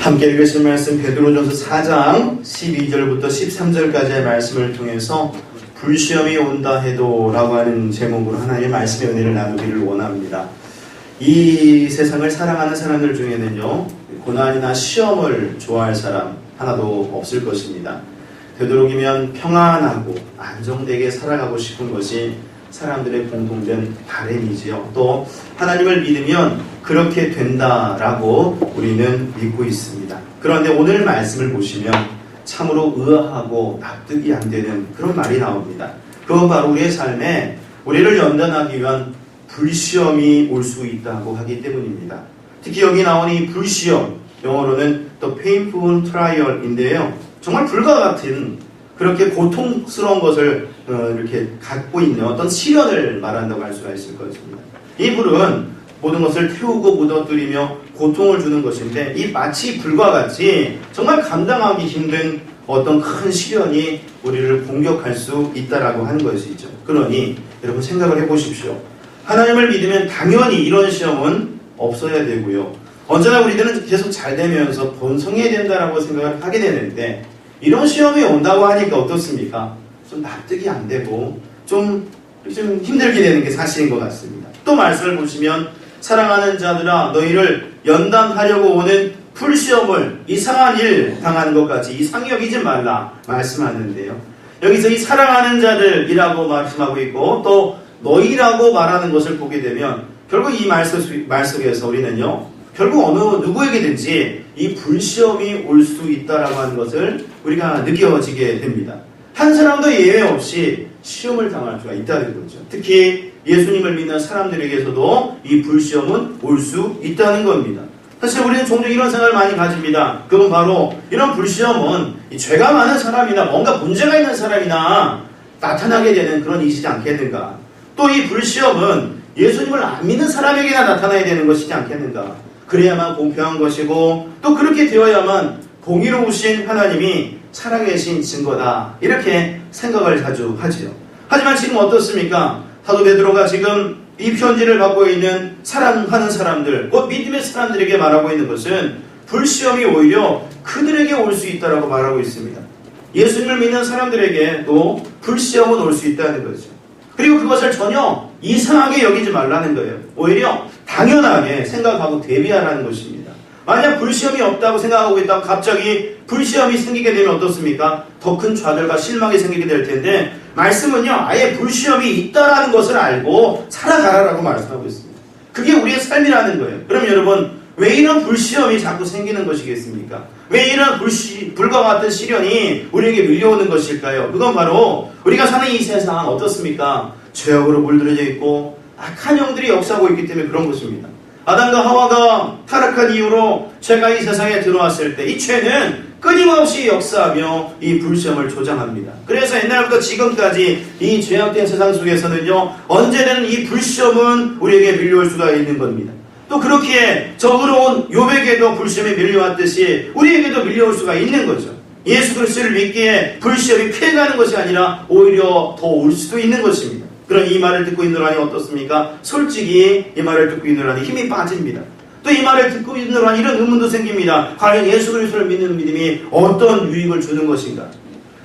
함께 읽으실 말씀 베드로전서 4장 12절부터 13절까지의 말씀을 통해서 불시험이 온다 해도 라고 하는 제목으로 하나님의 말씀의 은혜를 나누기를 원합니다. 이 세상을 사랑하는 사람들 중에는요, 고난이나 시험을 좋아할 사람 하나도 없을 것입니다. 되도록이면 평안하고 안정되게 살아가고 싶은 것이 사람들의 공통된 바람이지요. 또 하나님을 믿으면 그렇게 된다라고 우리는 믿고 있습니다. 그런데 오늘 말씀을 보시면 참으로 의아하고 납득이 안 되는 그런 말이 나옵니다. 그건 바로 우리의 삶에 우리를 연단하기 위한 불시험이 올 수 있다고 하기 때문입니다. 특히 여기 나오는 이 불시험, 영어로는 The Painful Trial인데요. 정말 불과 같은 그렇게 고통스러운 것을 이렇게 갖고 있는 어떤 시련을 말한다고 할 수가 있을 것입니다. 이 불은 모든 것을 태우고 묻어뜨리며 고통을 주는 것인데, 이 마치 불과 같이 정말 감당하기 힘든 어떤 큰 시련이 우리를 공격할 수 있다라고 하는 것이죠. 그러니 여러분 생각을 해보십시오. 하나님을 믿으면 당연히 이런 시험은 없어야 되고요. 언제나 우리들은 계속 잘 되면서 번성해야 된다라고 생각을 하게 되는데, 이런 시험이 온다고 하니까 어떻습니까? 좀 납득이 안 되고 좀 힘들게 되는 게 사실인 것 같습니다. 또 말씀을 보시면 사랑하는 자들아 너희를 연단하려고 오는 불시험을 이상한 일 당하는 것까지 이상히 여기지 말라 말씀하는데요. 여기서 이 사랑하는 자들이라고 말씀하고 있고 또 너희라고 말하는 것을 보게 되면 결국 이 말 속에서 우리는요, 결국 어느 누구에게든지 이 불시험이 올 수 있다라고 하는 것을 우리가 느껴지게 됩니다. 한 사람도 예외 없이 시험을 당할 수가 있다는 거죠. 특히 예수님을 믿는 사람들에게서도 이 불시험은 올 수 있다는 겁니다. 사실 우리는 종종 이런 생각을 많이 가집니다. 그건 바로 이런 불시험은 죄가 많은 사람이나 뭔가 문제가 있는 사람이나 나타나게 되는 그런 일이지 않겠는가. 또 이 불시험은 예수님을 안 믿는 사람에게나 나타나야 되는 것이지 않겠는가. 그래야만 공평한 것이고 또 그렇게 되어야만 공의로우신 하나님이 살아계신 증거다, 이렇게 생각을 자주 하지요. 하지만 지금 어떻습니까? 사도 베드로가 지금 이 편지를 받고 있는 사랑하는 사람들, 곧 믿음의 사람들에게 말하고 있는 것은 불시험이 오히려 그들에게 올 수 있다라고 말하고 있습니다. 예수님을 믿는 사람들에게도 불시험은 올 수 있다는 거죠. 그리고 그것을 전혀 이상하게 여기지 말라는 거예요. 오히려 당연하게 생각하고 대비하라는 것입니다. 만약 불시험이 없다고 생각하고 있다가 갑자기 불시험이 생기게 되면 어떻습니까? 더 큰 좌절과 실망이 생기게 될 텐데, 말씀은요, 아예 불시험이 있다라는 것을 알고 살아가라라고 말씀하고 있습니다. 그게 우리의 삶이라는 거예요. 그럼 여러분, 왜 이런 불시험이 자꾸 생기는 것이겠습니까? 왜 이런 불과 같은 시련이 우리에게 밀려오는 것일까요? 그건 바로 우리가 사는 이 세상 어떻습니까? 죄악으로 물들어져 있고 악한 영들이 역사하고 있기 때문에 그런 것입니다. 아담과 하와가 타락한 이후로 죄가 이 세상에 들어왔을 때 이 죄는 끊임없이 역사하며 이 불시험을 조장합니다. 그래서 옛날부터 지금까지 이 죄악된 세상 속에서는요, 언제든 이 불시험은 우리에게 밀려올 수가 있는 겁니다. 또 그렇기에 저그러운 욥에게도 불시험이 밀려왔듯이 우리에게도 밀려올 수가 있는 거죠. 예수 그리스도를 믿기에 불시험이 피해가는 것이 아니라 오히려 더 올 수도 있는 것입니다. 그럼 이 말을 듣고 있느라니 어떻습니까? 솔직히 이 말을 듣고 있느라니 힘이 빠집니다. 또 이 말을 듣고 있느라니 이런 의문도 생깁니다. 과연 예수 그리스도를 믿는 믿음이 어떤 유익을 주는 것인가?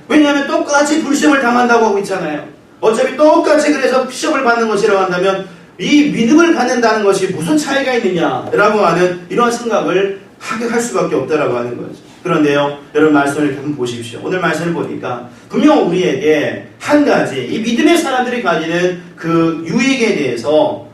왜냐하면 똑같이 불시험을 당한다고 하고 있잖아요. 어차피 똑같이 그래서 시험을 받는 것이라고 한다면 이 믿음을 갖는다는 것이 무슨 차이가 있느냐라고 하는 이러한 생각을 하게 할 수밖에 없다라고 하는 거죠. 그런데요, 여러분 말씀을 한번 보십시오. 오늘 말씀을 보니까 분명 우리에게 한 가지 이 믿음의 사람들이 가지는 그 유익에 대해서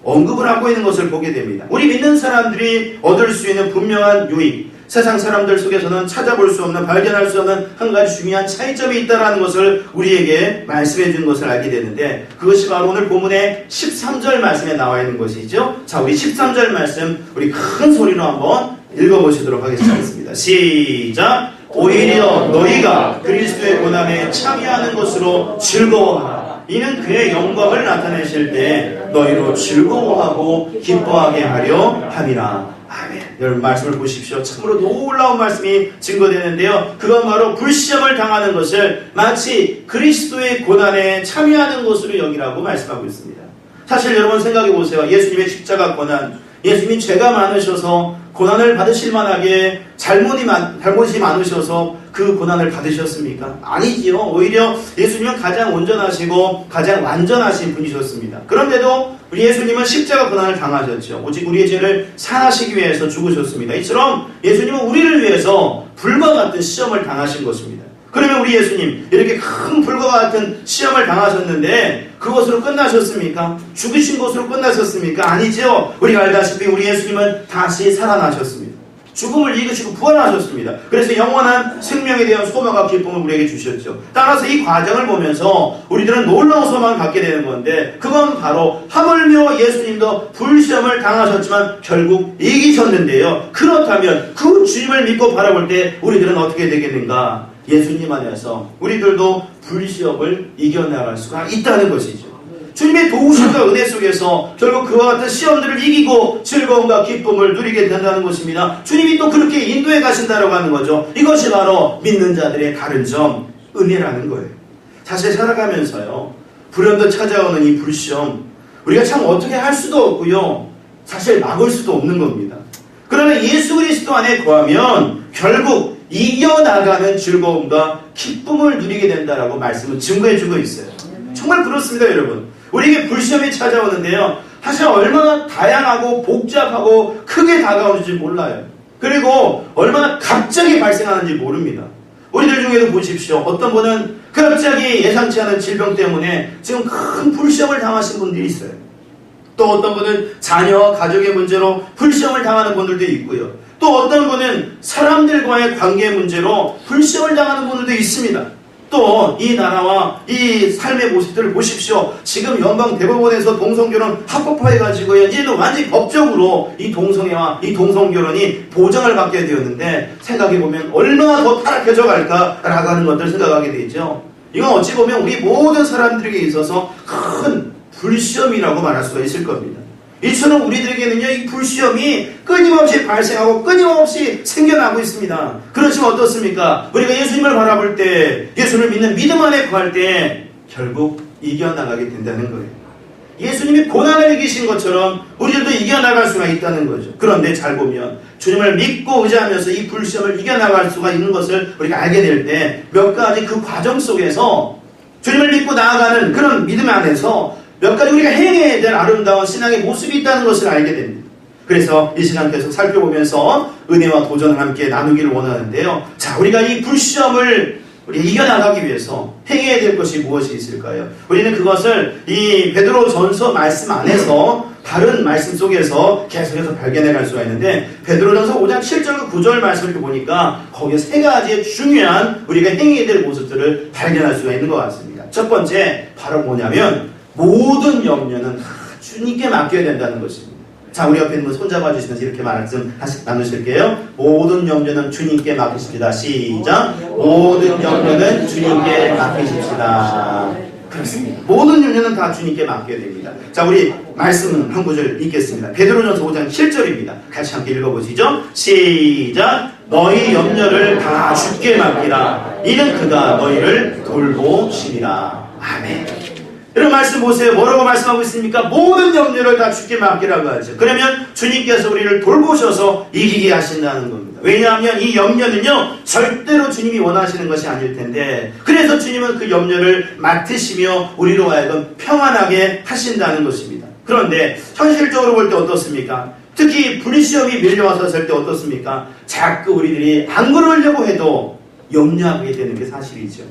언급을 하고 있는 것을 보게 됩니다. 우리 믿는 사람들이 얻을 수 있는 분명한 유익, 세상 사람들 속에서는 찾아볼 수 없는, 발견할 수 없는 한 가지 중요한 차이점이 있다는 것을 우리에게 말씀해 준 것을 알게 되는데, 그것이 바로 오늘 본문의 13절 말씀에 나와 있는 것이죠. 자, 우리 13절 말씀 우리 큰 소리로 한번 읽어보시도록 하겠습니다. 시작! 오히려 너희가 그리스도의 고난에 참여하는 것으로 즐거워하라. 이는 그의 영광을 나타내실 때 너희로 즐거워하고 기뻐하게 하려 함이라. 아멘. 여러분 말씀을 보십시오. 참으로 놀라운 말씀이 증거되는데요. 그건 바로 불시험을 당하는 것을 마치 그리스도의 고난에 참여하는 것으로 여기라고 말씀하고 있습니다. 사실 여러분 생각해 보세요. 예수님의 십자가 고난, 예수님이 죄가 많으셔서 고난을 받으실 만하게 잘못이 많으셔서 그 고난을 받으셨습니까? 아니지요. 오히려 예수님은 가장 온전하시고 가장 완전하신 분이셨습니다. 그런데도 우리 예수님은 십자가 고난을 당하셨죠. 오직 우리의 죄를 사하시기 위해서 죽으셨습니다. 이처럼 예수님은 우리를 위해서 불과 같은 시험을 당하신 것입니다. 그러면 우리 예수님 이렇게 큰 불과 같은 시험을 당하셨는데 그것으로 끝나셨습니까? 죽으신 것으로 끝나셨습니까? 아니죠. 우리가 알다시피 우리 예수님은 다시 살아나셨습니다. 죽음을 이기시고 부활하셨습니다. 그래서 영원한 생명에 대한 소망과 기쁨을 우리에게 주셨죠. 따라서 이 과정을 보면서 우리들은 놀라운 소망을 갖게 되는 건데 그건 바로 하물며 예수님도 불시험을 당하셨지만 결국 이기셨는데요. 그렇다면 그 주님을 믿고 바라볼 때 우리들은 어떻게 되겠는가? 예수님 안에서 우리들도 불시험을 이겨나갈 수가 있다는 것이죠. 주님의 도우심과 은혜 속에서 결국 그와 같은 시험들을 이기고 즐거움과 기쁨을 누리게 된다는 것입니다. 주님이 또 그렇게 인도해 가신다고 하는 거죠. 이것이 바로 믿는 자들의 다른 점, 은혜라는 거예요. 사실 살아가면서요, 불현듯 찾아오는 이 불시험, 우리가 참 어떻게 할 수도 없고요, 사실 막을 수도 없는 겁니다. 그러나 예수 그리스도 안에 거하면 결국 이겨나가는 즐거움과 기쁨을 누리게 된다라고 말씀을 증거해주고 있어요. 정말 그렇습니다, 여러분. 우리에게 불시험이 찾아오는데요. 사실 얼마나 다양하고 복잡하고 크게 다가오는지 몰라요. 그리고 얼마나 갑자기 발생하는지 모릅니다. 우리들 중에도 보십시오. 어떤 분은 갑자기 예상치 않은 질병 때문에 지금 큰 불시험을 당하신 분들이 있어요. 또 어떤 분은 자녀와 가족의 문제로 불시험을 당하는 분들도 있고요. 또 어떤 분은 사람들과의 관계 문제로 불시험을 당하는 분들도 있습니다. 또 이 나라와 이 삶의 모습들을 보십시오. 지금 연방 대법원에서 동성결혼 합법화해가지고요, 이제는 완전히 법적으로 이 동성애와 이 동성결혼이 보장을 받게 되었는데 생각해보면 얼마나 더 타락해져 갈까라고 하는 것들을 생각하게 되죠. 이건 어찌 보면 우리 모든 사람들에게 있어서 큰 불시험이라고 말할 수가 있을 겁니다. 이처럼 우리들에게는요, 이 불시험이 끊임없이 발생하고 끊임없이 생겨나고 있습니다. 그렇지만 어떻습니까? 우리가 예수님을 바라볼 때, 예수를 믿는 믿음 안에 거할 때 결국 이겨나가게 된다는 거예요. 예수님이 고난을 이기신 것처럼 우리들도 이겨나갈 수가 있다는 거죠. 그런데 잘 보면 주님을 믿고 의지하면서 이 불시험을 이겨나갈 수가 있는 것을 우리가 알게 될 때 몇 가지 그 과정 속에서 주님을 믿고 나아가는 그런 믿음 안에서 몇 가지 우리가 행해야 될 아름다운 신앙의 모습이 있다는 것을 알게 됩니다. 그래서 이 시간 계속 살펴보면서 은혜와 도전을 함께 나누기를 원하는데요. 자, 우리가 이 불시험을 우리가 이겨나가기 위해서 행해야 될 것이 무엇이 있을까요? 우리는 그것을 이 베드로전서 말씀 안에서 다른 말씀 속에서 계속해서 발견해 갈 수가 있는데 베드로전서 5장 7절 9절 말씀을 보니까 거기에 세 가지의 중요한 우리가 행해야 될 모습들을 발견할 수가 있는 것 같습니다. 첫 번째 바로 뭐냐면 모든 염려는 다 주님께 맡겨야 된다는 것입니다. 자, 우리 옆에 있는 분 손잡아 주시면서 이렇게 말씀 다시 나누실게요. 모든 염려는 주님께 맡기십시다. 시작. 모든 염려는 주님께 맡기십시다. 그렇습니다. 모든 염려는 다 주님께 맡겨야 됩니다. 자, 우리 말씀 한 구절 읽겠습니다. 베드로전서 5장 7절입니다. 같이 함께 읽어보시죠. 시작. 너희 염려를 다 주께 맡기라. 이는 그가 너희를 돌보시리라. 아멘. 이런 말씀 보세요. 뭐라고 말씀하고 있습니까? 모든 염려를 다 주께 맡기라고 하죠. 그러면 주님께서 우리를 돌보셔서 이기게 하신다는 겁니다. 왜냐하면 이 염려는요, 절대로 주님이 원하시는 것이 아닐 텐데, 그래서 주님은 그 염려를 맡으시며 우리로 하여금 평안하게 하신다는 것입니다. 그런데 현실적으로 볼 때 어떻습니까? 특히 불시험이 밀려와서 때 어떻습니까? 자꾸 우리들이 안 그러려고 해도 염려하게 되는 게 사실이죠.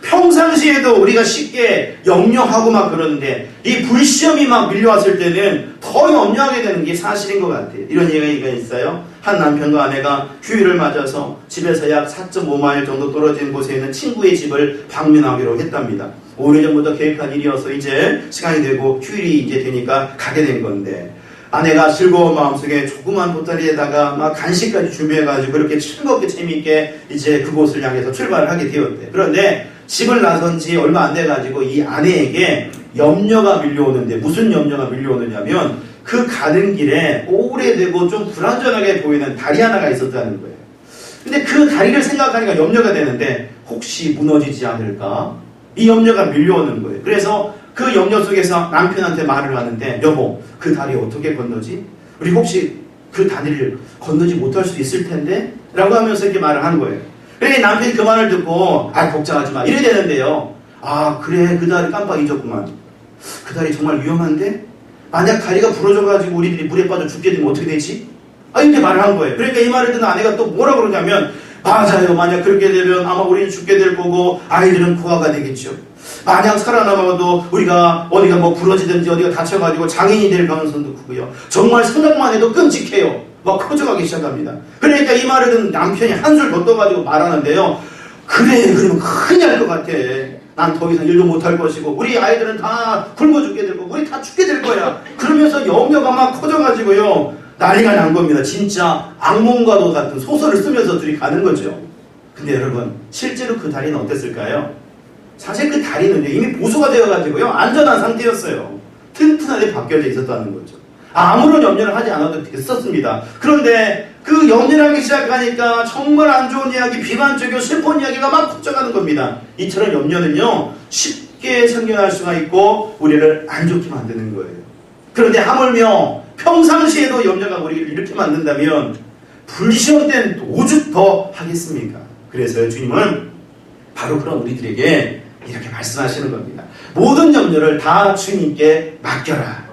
평상시에도 우리가 쉽게 염려하고 막 그러는데 이 불시험이 막 밀려왔을 때는 더 염려하게 되는 게 사실인 것 같아요. 이런 얘기가 있어요. 한 남편과 아내가 휴일을 맞아서 집에서 약 4.5마일 정도 떨어진 곳에 있는 친구의 집을 방문하기로 했답니다. 오래전부터 계획한 일이어서 이제 시간이 되고 휴일이 이제 되니까 가게 된 건데 아내가 즐거운 마음속에 조그만 보따리에다가 막 간식까지 준비해가지고 그렇게 즐겁게 재미있게 이제 그곳을 향해서 출발을 하게 되었대. 그런데 집을 나선 지 얼마 안 돼가지고 이 아내에게 염려가 밀려오는데 무슨 염려가 밀려오느냐면 그 가는 길에 오래되고 좀 불안전하게 보이는 다리 하나가 있었다는 거예요. 근데 그 다리를 생각하니까 염려가 되는데 혹시 무너지지 않을까? 이 염려가 밀려오는 거예요. 그래서 그 염려 속에서 남편한테 말을 하는데 여보, 그 다리 어떻게 건너지? 우리 혹시 그 다리를 건너지 못할 수도 있을 텐데 라고 하면서 이렇게 말을 하는 거예요. 그러니까 남편이 그 말을 듣고 걱정하지 마 이래야 되는데요. 그래 그 다리 깜빡 잊었구만. 그 다리 정말 위험한데 만약 다리가 부러져가지고 우리들이 물에 빠져 죽게 되면 어떻게 되지? 이렇게 말을 한 거예요. 그러니까 이 말을 듣는 아내가 또 뭐라 그러냐면 맞아요. 만약 그렇게 되면 아마 우리는 죽게 될 거고 아이들은 고아가 되겠죠. 만약 살아남아도 우리가 어디가 부러지든지 어디가 다쳐가지고 장애인이 될 가능성도 크고요. 정말 생각만 해도 끔찍해요. 막 커져가기 시작합니다. 그러니까 이 말을 듣는 남편이 한술 더 떠가지고 말하는데요. 그래 그러면 큰일 날 것 같아. 난 더 이상 일도 못할 것이고 우리 아이들은 다 굶어 죽게 될 거고 우리 다 죽게 될 거야. 그러면서 염려가 막 커져가지고요. 난리가 난 겁니다. 진짜 악몽과도 같은 소설을 쓰면서 둘이 가는 거죠. 근데 여러분 실제로 그 다리는 어땠을까요? 사실 그 다리는 이미 보수가 되어가지고요. 안전한 상태였어요. 튼튼하게 바뀌어져 있었다는 거죠. 아무런 염려를 하지 않아도 됐었습니다. 그런데 그 염려를 하기 시작하니까 정말 안 좋은 이야기, 비관적이고 슬픈 이야기가 막 커져가는 겁니다. 이처럼 염려는요. 쉽게 생겨날 수가 있고 우리를 안 좋게 만드는 거예요. 그런데 하물며 평상시에도 염려가 우리를 이렇게 만든다면 불시험 때는 오죽 더 하겠습니까? 그래서 주님은 바로 그런 우리들에게 이렇게 말씀하시는 겁니다. 모든 염려를 다 주님께 맡겨라.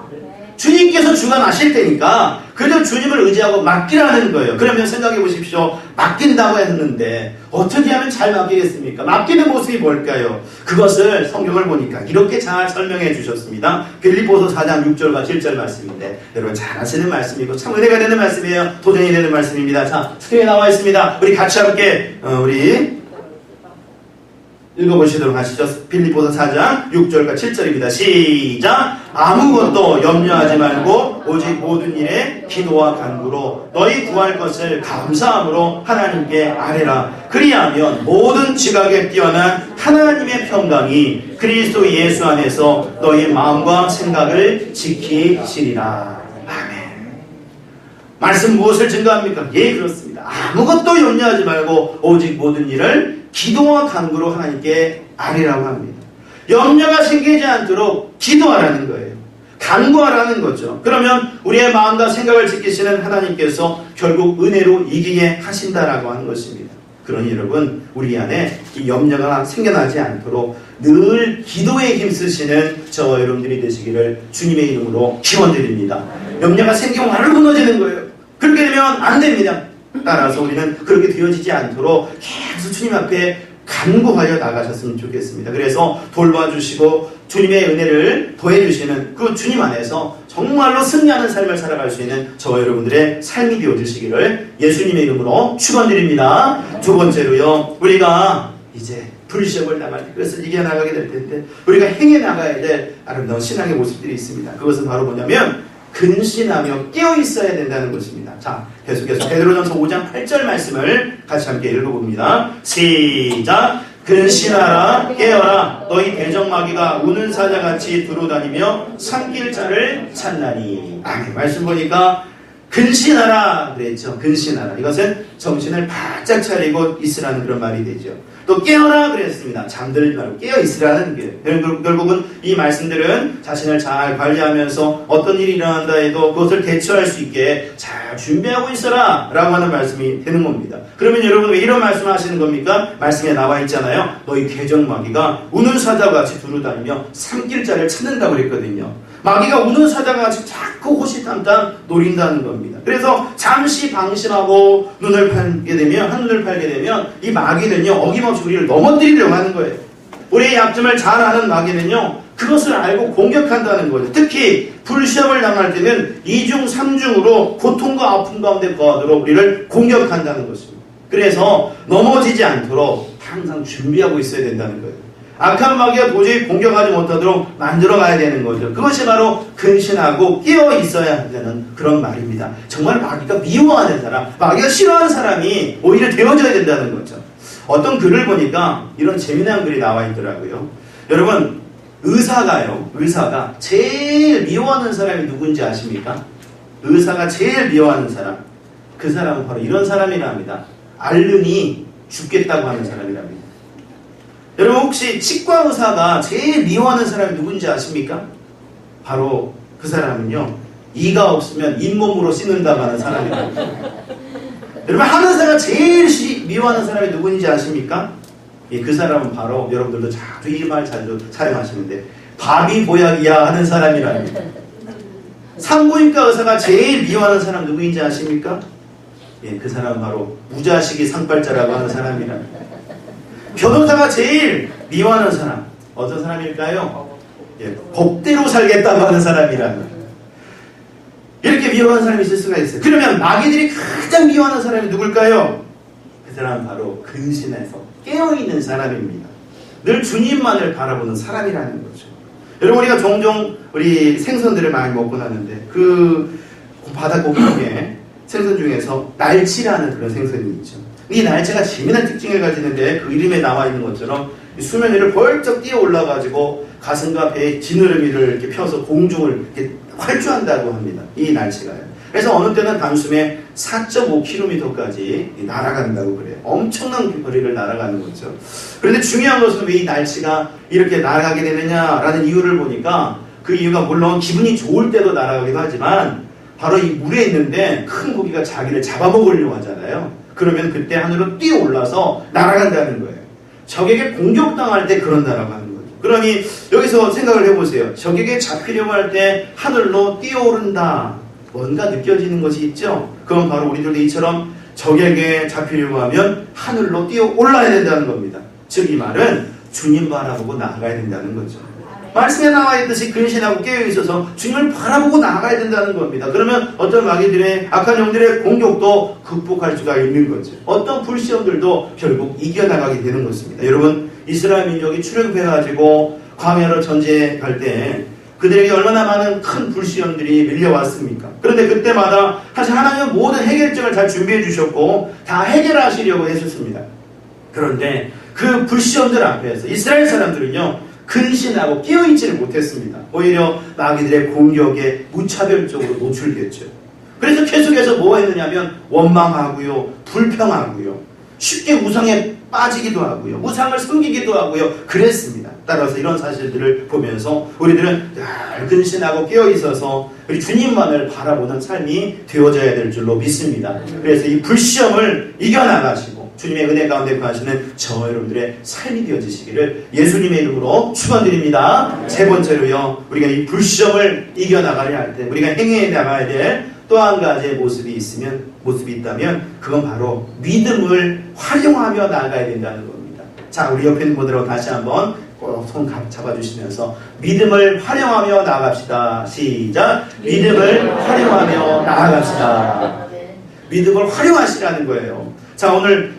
주님께서 주관하실 테니까 그저 주님을 의지하고 맡기라는 거예요. 그러면 생각해 보십시오. 맡긴다고 했는데 어떻게 하면 잘 맡기겠습니까? 맡기는 모습이 뭘까요? 그것을 성경을 보니까 이렇게 잘 설명해 주셨습니다. 빌립보서 4장 6절과 7절 말씀인데 여러분 잘 아시는 말씀이고 참 은혜가 되는 말씀이에요. 도전이 되는 말씀입니다. 자, 스크린에 나와 있습니다. 우리 같이 함께 우리 읽어보시도록 하시죠. 빌립보서 4장 6절과 7절입니다. 시작! 아무것도 염려하지 말고 오직 모든 일에 기도와 간구로 너희 구할 것을 감사함으로 하나님께 아뢰라. 그리하면 모든 지각에 뛰어난 하나님의 평강이 그리스도 예수 안에서 너희 마음과 생각을 지키시리라. 아멘. 말씀 무엇을 증거합니까? 예, 그렇습니다. 아무것도 염려하지 말고 오직 모든 일을 기도와 간구로 하나님께 아뢰라고 합니다. 염려가 생기지 않도록 기도하라는 거예요. 간구하라는 거죠. 그러면 우리의 마음과 생각을 지키시는 하나님께서 결국 은혜로 이기게 하신다라고 하는 것입니다. 그러니 여러분 우리 안에 이 염려가 생겨나지 않도록 늘 기도에 힘쓰시는 저와 여러분들이 되시기를 주님의 이름으로 기원드립니다. 염려가 생기면 화를 무너지는 거예요. 그렇게 되면 안 됩니다. 따라서 우리는 그렇게 되어지지 않도록 계속 주님 앞에 간구하여 나가셨으면 좋겠습니다. 그래서 돌봐주시고 주님의 은혜를 더해주시는 그 주님 안에서 정말로 승리하는 삶을 살아갈 수 있는 저와 여러분들의 삶이 되어주시기를 예수님의 이름으로 축원드립니다. 두 번째로요. 우리가 이제 불시험을 당할 때 그것을 이겨나가게 될 텐데 우리가 행해 나가야 될 아름다운 신앙의 모습들이 있습니다. 그것은 바로 뭐냐면 근신하며 깨어있어야 된다는 것입니다. 자, 계속해서 베드로전서 5장 8절 말씀을 같이 함께 읽어봅니다. 시작! 근신하라 깨어라 너희 대적마귀가 우는 사자같이 두루다니며 삼킬 자를 찾나니. 아멘. 말씀 보니까 근신하라 그랬죠. 근신하라. 이것은 정신을 바짝 차리고 있으라는 그런 말이 되죠. 또 깨어라 그랬습니다. 잠들지 말고 깨어 있으라는 게 결국은 이 말씀들은 자신을 잘 관리하면서 어떤 일이 일어난다 해도 그것을 대처할 수 있게 잘 준비하고 있어라 라고 하는 말씀이 되는 겁니다. 그러면 여러분 왜 이런 말씀을 하시는 겁니까? 말씀에 나와 있잖아요. 너희 대적마귀가 우는 사자같이 두루다니며 삼킬 자를 찾는다고 그랬거든요. 마귀가 우는 사자같이 자꾸 호시탐탐 노린다는 겁니다. 그래서 잠시 방심하고 눈을 팔게 되면 한눈을 팔게 되면 이 마귀는요 어김없이 우리를 넘어뜨리려고 하는 거예요. 우리의 약점을 잘 아는 마귀는요 그것을 알고 공격한다는 거죠. 특히 불시험을 당할 때는 2중 3중으로 고통과 아픔 가운데 거하도록 우리를 공격한다는 것입니다. 그래서 넘어지지 않도록 항상 준비하고 있어야 된다는 거예요. 악한 마귀가 도저히 공격하지 못하도록 만들어가야 되는 거죠. 그것이 바로 근신하고 깨어 있어야 되는 그런 말입니다. 정말 마귀가 미워하는 사람, 마귀가 싫어하는 사람이 오히려 되어져야 된다는 거죠. 어떤 글을 보니까 이런 재미난 글이 나와 있더라고요. 여러분, 의사가 제일 미워하는 사람이 누군지 아십니까? 의사가 제일 미워하는 사람. 그 사람은 바로 이런 사람이랍니다. 앓는이 죽겠다고 하는 사람이랍니다. 여러분 혹시 치과 의사가 제일 미워하는 사람이 누군지 아십니까? 바로 그 사람은요 이가 없으면 잇몸으로 씻는다고 하는 사람이에요. 여러분, 하늘사가 제일 미워하는 사람이 누구인지 아십니까? 예, 그 사람은 바로 여러분들도 자주 이 말 자주 사용하시는데 밥이 보약이야 하는 사람이랍니다. 산부인과 의사가 제일 미워하는 사람 누구인지 아십니까? 예, 그 사람은 바로 무자식이 상팔자라고 하는 사람이랍니다. 변호사가 제일 미워하는 사람 어떤 사람일까요? 예, 법대로 살겠다고 하는 사람이랍니다. 이렇게 미워하는 사람이 있을 수가 있어요. 그러면 마귀들이 가장 미워하는 사람이 누굴까요? 그 사람은 바로 근신해서 깨어있는 사람입니다. 늘 주님만을 바라보는 사람이라는 거죠. 여러분, 우리가 종종 우리 생선들을 많이 먹고 나는데 그 바닷고기 중에 생선 중에서 날치라는 그런 생선이 있죠. 이 날치가 재미난 특징을 가지는데 그 이름에 나와 있는 것처럼 수면 위를 벌쩍 뛰어 올라가지고 가슴과 배에 지느러미를 이렇게 펴서 공중을 이렇게 활주한다고 합니다. 이 날치가요. 그래서 어느 때는 단숨에 4.5km까지 날아간다고 그래요. 엄청난 거리를 날아가는 거죠. 그런데 중요한 것은 왜 이 날치가 이렇게 날아가게 되느냐라는 이유를 보니까 그 이유가 물론 기분이 좋을 때도 날아가기도 하지만 바로 이 물에 있는데 큰 고기가 자기를 잡아먹으려고 하잖아요. 그러면 그때 하늘로 뛰어 올라서 날아간다는 거예요. 적에게 공격당할 때 그런다라고 하는 거죠. 그러니 여기서 생각을 해보세요. 적에게 잡히려고 할 때 하늘로 뛰어오른다. 뭔가 느껴지는 것이 있죠. 그건 바로 우리들도 이처럼 적에게 잡히려고 하면 하늘로 뛰어 올라야 된다는 겁니다. 즉 이 말은 주님 바라보고 나아가야 된다는 거죠. 말씀에 나와 있듯이 근신하고 깨어있어서 주님을 바라보고 나아가야 된다는 겁니다. 그러면 어떤 마귀들의 악한 영들의 공격도 극복할 수가 있는 거죠. 어떤 불시험들도 결국 이겨나가게 되는 것입니다. 여러분, 이스라엘 민족이 출애굽해가지고 광야로 전쟁할 때 그들에게 얼마나 많은 큰 불시험들이 밀려왔습니까? 그런데 그때마다 사실 하나님은 모든 해결점을 잘 준비해 주셨고 다 해결하시려고 했었습니다. 그런데 그 불시험들 앞에서 이스라엘 사람들은요, 근신하고 깨어있지를 못했습니다. 오히려 마귀들의 공격에 무차별적으로 노출됐죠. 그래서 계속해서 뭐가 했느냐면 원망하고요, 불평하고요, 쉽게 우상에 빠지기도 하고요, 우상을 섬기기도 하고요, 그랬습니다. 따라서 이런 사실들을 보면서 우리들은 늘 근신하고 깨어있어서 우리 주님만을 바라보는 삶이 되어져야 될 줄로 믿습니다. 그래서 이 불시험을 이겨나가시고 주님의 은혜 가운데 거하시는 저와 여러분들의 삶이 되어지시기를 예수님의 이름으로 축원드립니다. 세 번째로요, 우리가 이 불시험을 이겨나가려 할 때 우리가 행해 나가야 될 또 한 가지의 모습이 있다면 그건 바로 믿음을 활용하며 나아가야 된다는 겁니다. 자, 우리 옆에 있는 분들하고 다시 한번 손 잡아주시면서 믿음을 활용하며 나아갑시다. 시작. 믿음을 활용하며 나아갑시다. 믿음을 활용하시라는 거예요. 자, 오늘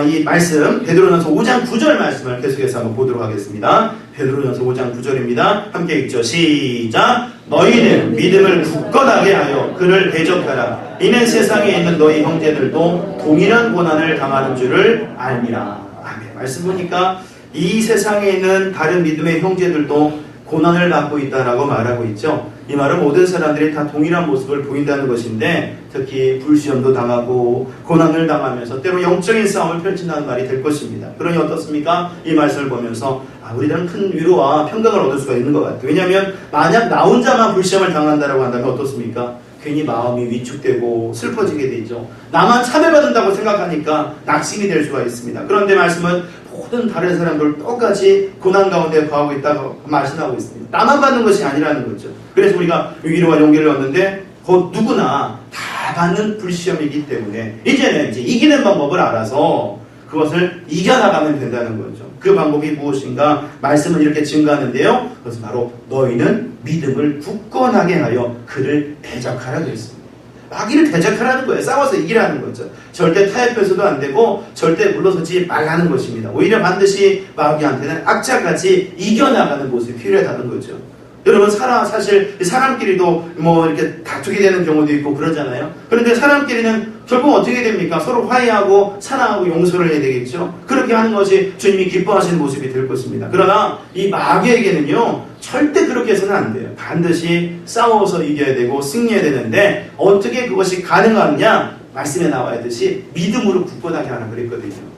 이 말씀 베드로전서 5장 9절 말씀을 계속해서 한번 보도록 하겠습니다. 베드로전서 5장 9절입니다. 함께 읽죠. 시작. 너희는 믿음을 굳건하게 하여 그를 대적하라. 이는 세상에 있는 너희 형제들도 동일한 고난을 당하는 줄을 알미라. 아멘. 말씀 보니까 이 세상에 있는 다른 믿음의 형제들도 고난을 받고 있다라고 말하고 있죠. 이 말은 모든 사람들이 다 동일한 모습을 보인다는 것인데 특히 불시험도 당하고 고난을 당하면서 때로 영적인 싸움을 펼친다는 말이 될 것입니다. 그러니 어떻습니까? 이 말씀을 보면서 우리들은 큰 위로와 평강을 얻을 수가 있는 것 같아요. 왜냐하면 만약 나 혼자만 불시험을 당한다라고 한다면 어떻습니까? 괜히 마음이 위축되고 슬퍼지게 되죠. 나만 차별받는다고 생각하니까 낙심이 될 수가 있습니다. 그런데 말씀은 모든 다른 사람들 똑같이 고난 가운데 거하고 있다고 말씀하고 있습니다. 나만 받는 것이 아니라는 거죠. 그래서 우리가 위로와 용기를 얻는데 곧 누구나 다 받는 불시험이기 때문에 이제는 이기는 방법을 알아서 그것을 이겨나가면 된다는 거죠. 그 방법이 무엇인가? 말씀은 이렇게 증거하는데요. 그것은 바로 너희는 믿음을 굳건하게 하여 그를 대적하라고 했습니다. 마귀를 대적하라는 거예요. 싸워서 이기라는 거죠. 절대 타협해서도 안 되고 절대 물러서지 말라는 것입니다. 오히려 반드시 마귀한테는 악착같이 이겨나가는 모습이 필요하다는 거죠. 여러분, 사실 사람끼리도 이렇게 다투게 되는 경우도 있고 그러잖아요. 그런데 사람끼리는 결국 어떻게 됩니까? 서로 화해하고 사랑하고 용서를 해야 되겠죠. 그렇게 하는 것이 주님이 기뻐하시는 모습이 될 것입니다. 그러나 이 마귀에게는요, 절대 그렇게 해서는 안 돼요. 반드시 싸워서 이겨야 되고 승리해야 되는데 어떻게 그것이 가능하느냐? 말씀에 나와 있듯이 믿음으로 굳건하게 하라 그랬거든요.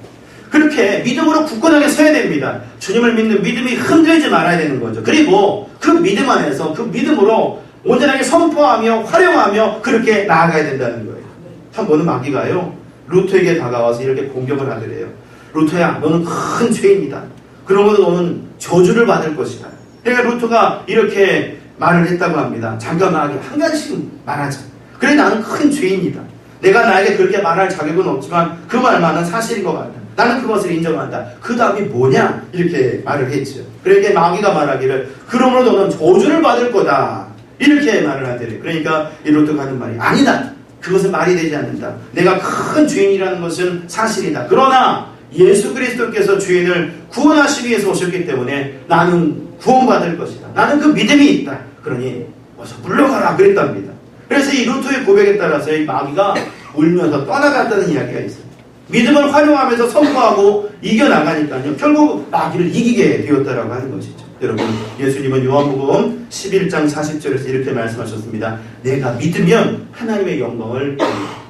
그렇게 믿음으로 굳건하게 서야 됩니다. 주님을 믿는 믿음이 흔들리지 말아야 되는 거죠. 그리고 그 믿음 안에서 그 믿음으로 온전하게 선포하며 활용하며 그렇게 나아가야 된다는 거예요. 한 번은 마귀가요, 루트에게 다가와서 이렇게 공격을 하더래요. 루트야, 너는 큰 죄인이다. 그러므로 너는 저주를 받을 것이다. 그러니까 루트가 이렇게 말을 했다고 합니다. 잠깐만 한 가지씩 말하자. 그래, 나는 큰 죄인이다. 내가 나에게 그렇게 말할 자격은 없지만 그 말만은 사실인 것 같다. 나는 그것을 인정한다. 그 다음이 뭐냐? 이렇게 말을 했죠. 그러니까 마귀가 말하기를, 그러므로 너는 저주를 받을 거다. 이렇게 말을 하더래요. 그러니까 이 루트가 하는 말이, 아니다. 그것은 말이 되지 않는다. 내가 큰 죄인이라는 것은 사실이다. 그러나 예수 그리스도께서 죄인을 구원하시기 위해서 오셨기 때문에 나는 구원받을 것이다. 나는 그 믿음이 있다. 그러니 어서 물러가라 그랬답니다. 그래서 이 루트의 고백에 따라서 이 마귀가 울면서 떠나갔다는 이야기가 있어요. 믿음을 활용하면서 선포하고 이겨나가니까요, 결국 마귀를 이기게 되었다라고 하는 것이죠. 여러분, 예수님은 요한복음 11장 40절에서 이렇게 말씀하셨습니다. 내가 믿으면 하나님의 영광을 본다.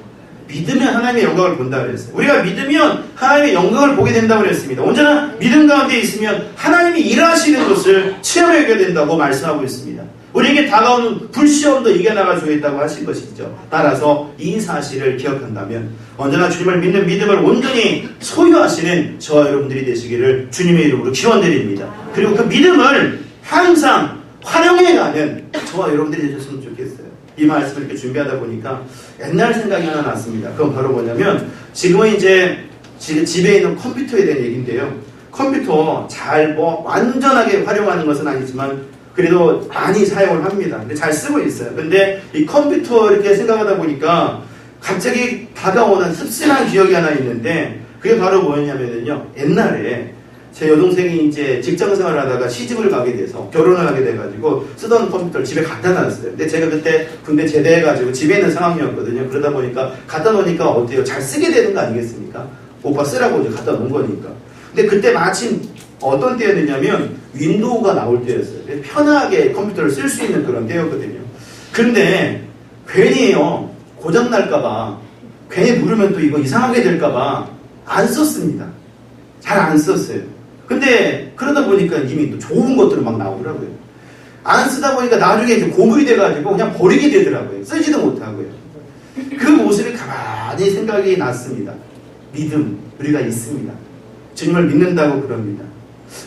믿으면 하나님의 영광을 본다 그랬어요. 우리가 믿으면 하나님의 영광을 보게 된다고 그랬습니다. 언제나 믿음 가운데 있으면 하나님이 일하시는 것을 체험하게 된다고 말씀하고 있습니다. 우리에게 다가오는 불시험도 이겨나갈 수 있다고 하신 것이죠. 따라서 이 사실을 기억한다면 언제나 주님을 믿는 믿음을 온전히 소유하시는 저와 여러분들이 되시기를 주님의 이름으로 기원드립니다. 그리고 그 믿음을 항상 활용해가는 저와 여러분들이 되셨으면 좋겠어요. 이 말씀을 이렇게 준비하다 보니까 옛날 생각이 하나 났습니다. 그건 바로 뭐냐면, 지금은 이제 집에 있는 컴퓨터에 대한 얘기인데요. 컴퓨터 잘 완전하게 활용하는 것은 아니지만 그래도 많이 사용을 합니다. 근데 잘 쓰고 있어요. 근데 이 컴퓨터 이렇게 생각하다 보니까 갑자기 다가오는 씁쓸한 기억이 하나 있는데, 그게 바로 뭐였냐면요, 옛날에 제 여동생이 이제 직장 생활을 하다가 시집을 가게 돼서 결혼을 하게 돼가지고 쓰던 컴퓨터를 집에 갖다 놨어요. 근데 제가 그때 군대 제대해가지고 집에 있는 상황이었거든요. 그러다 보니까 갖다 놓으니까 어때요? 잘 쓰게 되는 거 아니겠습니까? 오빠 쓰라고 이제 갖다 놓은 거니까. 근데 그때 마침 어떤 때였냐면 윈도우가 나올 때였어요. 편하게 컴퓨터를 쓸 수 있는 그런 때였거든요. 근데 괜히요, 고장 날까봐, 괜히 누르면 또 이거 이상하게 될까봐 안 썼습니다. 잘 안 썼어요. 근데 그러다 보니까 이미 또 좋은 것들은 막 나오더라고요. 안 쓰다 보니까 나중에 이제 고물이 돼가지고 그냥 버리게 되더라고요. 쓰지도 못하고요. 그 모습이 가만히 생각이 났습니다. 믿음, 우리가 있습니다. 주님을 믿는다고 그럽니다.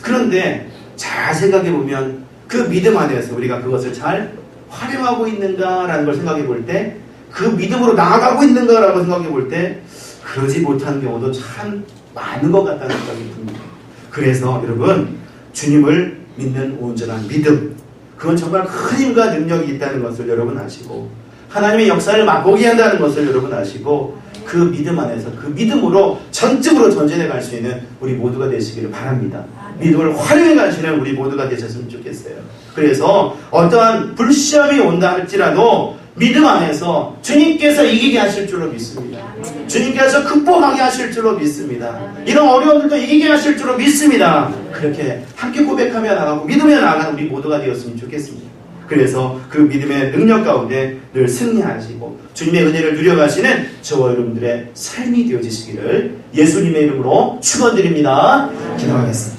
그런데 잘 생각해보면 그 믿음 안에서 우리가 그것을 잘 활용하고 있는가라는 걸 생각해 볼 때, 그 믿음으로 나아가고 있는가라고 생각해 볼 때 그러지 못하는 경우도 참 많은 것 같다는 생각이 듭니다. 그래서 여러분, 주님을 믿는 온전한 믿음, 그건 정말 큰 힘과 능력이 있다는 것을 여러분 아시고, 하나님의 역사를 맛보게 한다는 것을 여러분 아시고, 그 믿음 안에서 그 믿음으로 전적으로 전진해 갈 수 있는 우리 모두가 되시기를 바랍니다. 믿음을 활용해 가시는 우리 모두가 되셨으면 좋겠어요. 그래서 어떠한 불시험이 온다 할지라도 믿음 안에서 주님께서 이기게 하실 줄로 믿습니다. 주님께서 극복하게 하실 줄로 믿습니다. 이런 어려움들도 이기게 하실 줄로 믿습니다. 그렇게 함께 고백하며 나가고 믿으며 나가는 우리 모두가 되었으면 좋겠습니다. 그래서 그 믿음의 능력 가운데 늘 승리하시고 주님의 은혜를 누려가시는 저와 여러분들의 삶이 되어지시기를 예수님의 이름으로 축원드립니다. 기도하겠습니다.